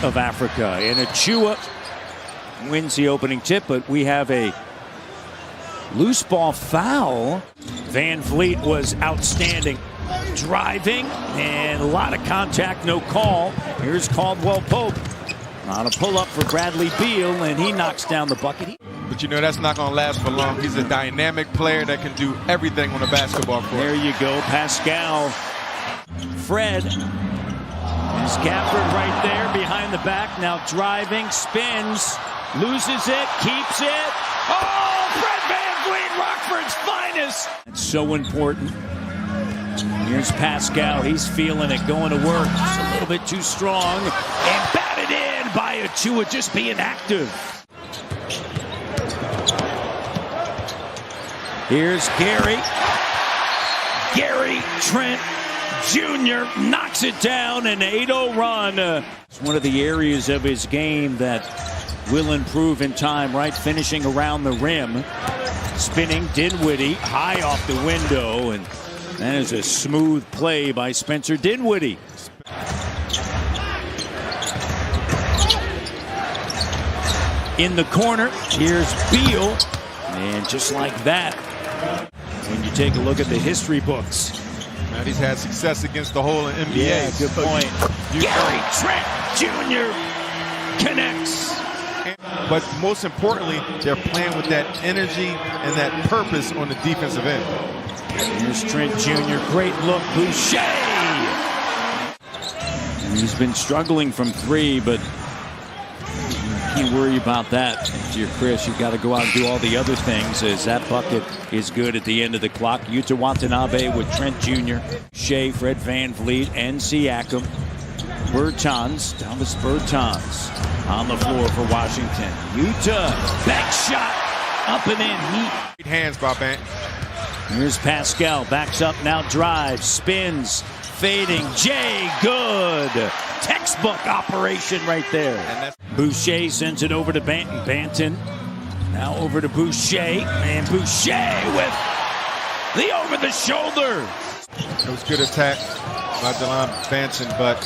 of Africa. And Achua wins the opening tip, but we have a loose ball foul. Van Vliet was outstanding. Driving, and a lot of contact, no call. Here's Caldwell Pope on a pull-up for Bradley Beal, and he knocks down the bucket. But you know that's not going to last for long. He's a dynamic player that can do everything on a basketball court. There you go, Pascal. Fred is Gafford right there behind the back. Now driving, spins, loses it, keeps it. Oh, Fred VanVleet, Rockford's finest. It's so important. Here's Pascal. He's feeling it, going to work. Just a little bit too strong. And batted in by Achua, just being active. Here's Gary. Gary Trent Jr. knocks it down, an 8-0 run. It's one of the areas of his game that will improve in time, right? Finishing around the rim. Spinning Dinwiddie high off the window, and that is a smooth play by Spencer Dinwiddie. In the corner, here's Beal. And just like that, when you take a look at the history books. Man, he's had success against the whole NBA. Yeah, good point. Gary Trent Jr. connects. But most importantly, they're playing with that energy and that purpose on the defensive end. Here's Trent Jr. Great look. Boucher. He's been struggling from three, but you can't worry about that. If you're Chris, you've got to go out and do all the other things, as that bucket is good at the end of the clock. Yuta Watanabe with Trent Jr., Shea, Fred VanVleet, and Siakam. Bertans, Thomas Bertans on the floor for Washington. Yuta, back shot, up and in. Great hands by Bant. Here's Pascal, backs up, now drives, spins, fading. Jay, good. Textbook operation right there. Boucher sends it over to Banton. Banton now over to Boucher, and Boucher with the over-the-shoulder. It was good attack by Delon Banton, but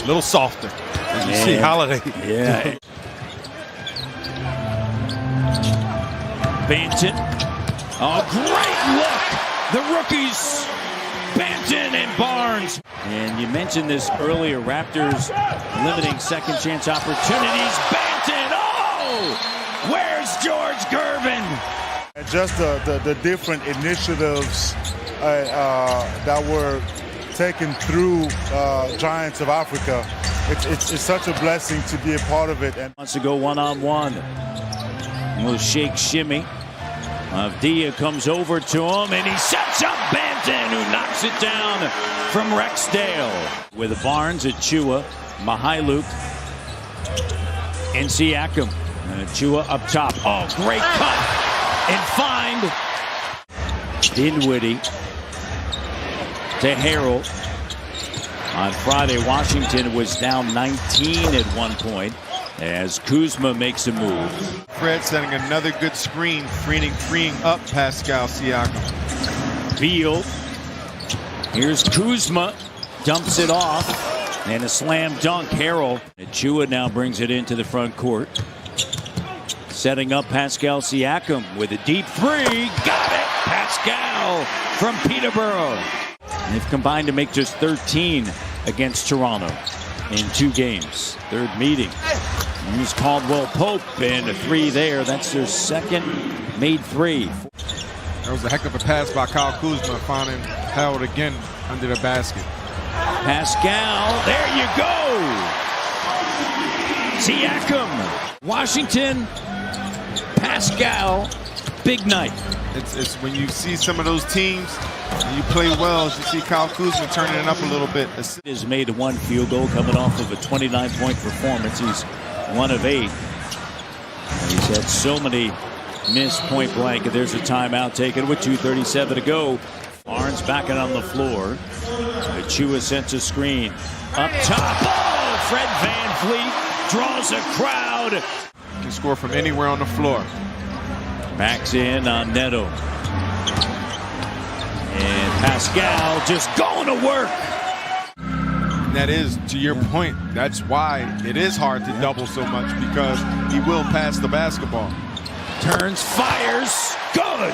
a little softer. As you see, Holiday. Yeah. Banton. Oh, great look. The rookies, Banton and Barnes. And you mentioned this earlier, Raptors limiting second chance opportunities. Banton, oh! Where's George Gervin? Just the different initiatives that were taken through Giants of Africa. It's such a blessing to be a part of it. And wants to go one-on-one. A little shake shimmy. Avdia comes over to him, and he sets up Banton, who knocks it down from Rexdale. With Barnes, Achua, Mihailuk, and Siakam. And Achua up top. Oh, great cut. And find Dinwiddie to Harrell. On Friday, Washington was down 19 at one point as Kuzma makes a move. Fred setting another good screen, freeing up Pascal Siakam. Beal. Here's Kuzma. Dumps it off. And a slam dunk. Harrell. Achua now brings it into the front court. Setting up Pascal Siakam with a deep three. Got it! Pascal from Peterborough. They've combined to make just 13 against Toronto in 2 games. Third meeting. Here's Caldwell Pope, and a three there. That's their second made three. That was a heck of a pass by Kyle Kuzma, finding Howard again under the basket. Pascal, there you go. Siakam, Washington, Pascal, big night. It's when you see some of those teams and you play well, as you see Kyle Kuzma turning it up a little bit. He's made 1 field goal coming off of a 29-point performance. He's 1 of 8. And he's had so many missed point blank. There's a timeout taken with 2:37 to go. Barnes backing on the floor. Achua sends a screen. Up top. Oh, Fred VanVleet draws a crowd. Can score from anywhere on the floor. Backs in on Neto. And Pascal just going to work. And that is, to your point, that's why it is hard to double so much, because he will pass the basketball. Turns, fires, good.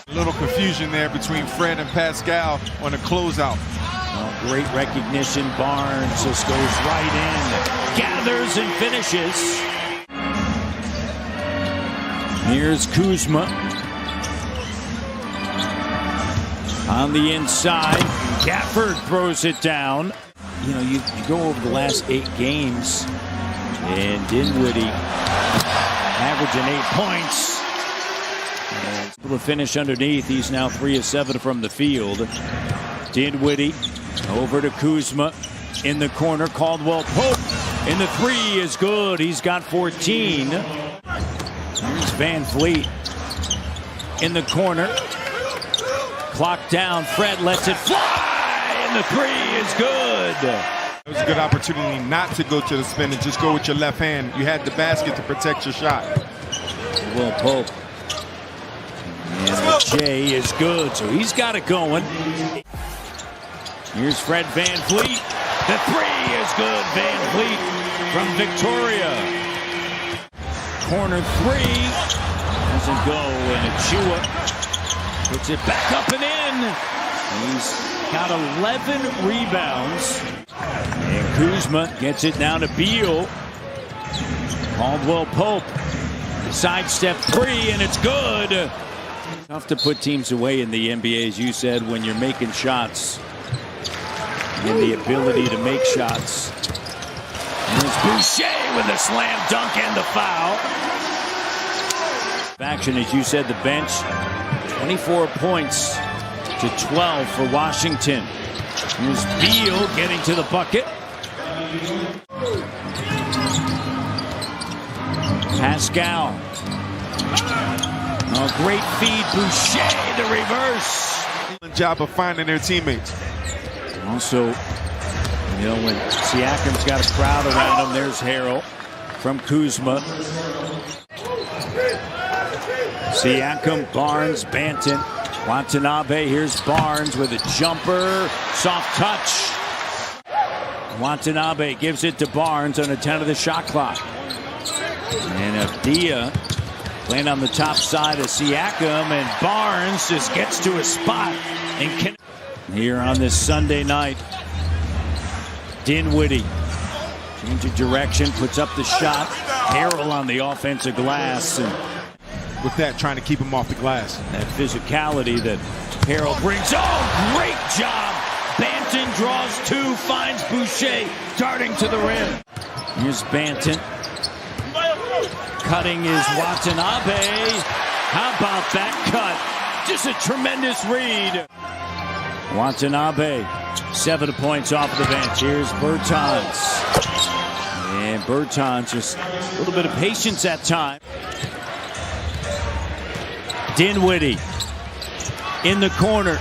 A little confusion there between Fred and Pascal on the closeout. Oh, great recognition. Barnes just goes right in, gathers and finishes. Here's Kuzma on the inside. Gafford throws it down. You know, you go over the last 8 games, and Dinwiddie averaging 8 points. And able to finish underneath. He's now 3 of 7 from the field. Dinwiddie over to Kuzma in the corner. Caldwell Pope in the 3 is good. He's got 14. Here's Van Vliet in the corner. Clock down. Fred lets it fly, and the 3 is good. It was a good opportunity not to go to the spin and just go with your left hand. You had the basket to protect your shot. Will Pope. And the J is good, so he's got it going. Here's Fred Van Vliet. The 3 is good. Van Vliet from Victoria. Corner 3 doesn't go, and Achua puts it back up and in. He's got 11 rebounds. And Kuzma gets it down to Beal. Caldwell Pope. Sidestep 3, and it's good. Tough to put teams away in the NBA, as you said, when you're making shots. And the ability to make shots. Here's Boucher with the slam dunk and the foul. Action, as you said, the bench, 24 points to 12 for Washington. Here's Beal getting to the bucket. Pascal. Oh, great feed. Boucher, the reverse. Good job of finding their teammates. Also, you know, when Siakam's got a crowd around him, there's Harrell from Kuzma. Siakam, Barnes, Banton, Watanabe. Here's Barnes with a jumper. Soft touch. Watanabe gives it to Barnes on a 10 of the shot clock. And Abdia playing on the top side of Siakam, and Barnes just gets to a spot and can. Here on this Sunday night, Dinwiddie change of direction, puts up the shot. Harrell on the offensive glass, and with that, trying to keep him off the glass. That physicality that Harrell brings. Oh, great job. Banton draws 2, finds Boucher, darting to the rim. Here's Banton. Cutting is Watanabe. How about that cut? Just a tremendous read. Watanabe, 7 points off the bench. Here's Bertans. And Bertans just a little bit of patience at time. Dinwiddie in the corner.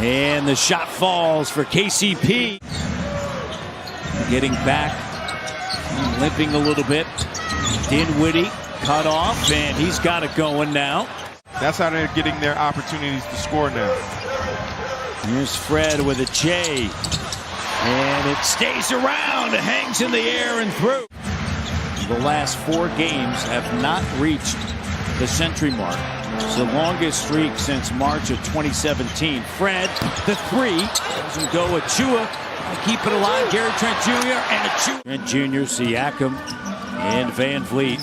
And the shot falls for KCP. Getting back, limping a little bit. Dinwiddie cut off, and he's got it going now. That's how they're getting their opportunities to score now. Here's Fred with a J. And it stays around, it hangs in the air and through. The last 4 games have not reached the century mark. It's the longest streak since March of 2017. Fred, the 3, doesn't go. Achua, keep it alive. Gary Trent Jr. and Achua. Trent Jr., Siakam, and Van Vliet.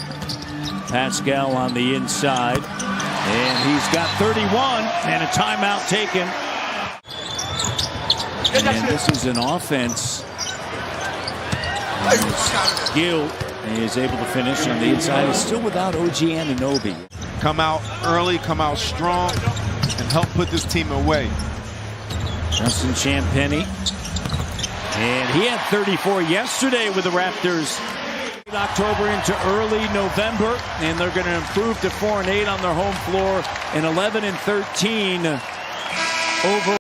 Pascal on the inside. And he's got 31 and a timeout taken. And this is an offense. Gill is able to finish on the inside. He's still without OG Anunoby. Come out early, come out strong, and help put this team away. Justin Champagnie. And he had 34 yesterday with the Raptors. October into early November, and they're going to improve to 4-8 on their home floor and 11-13 over.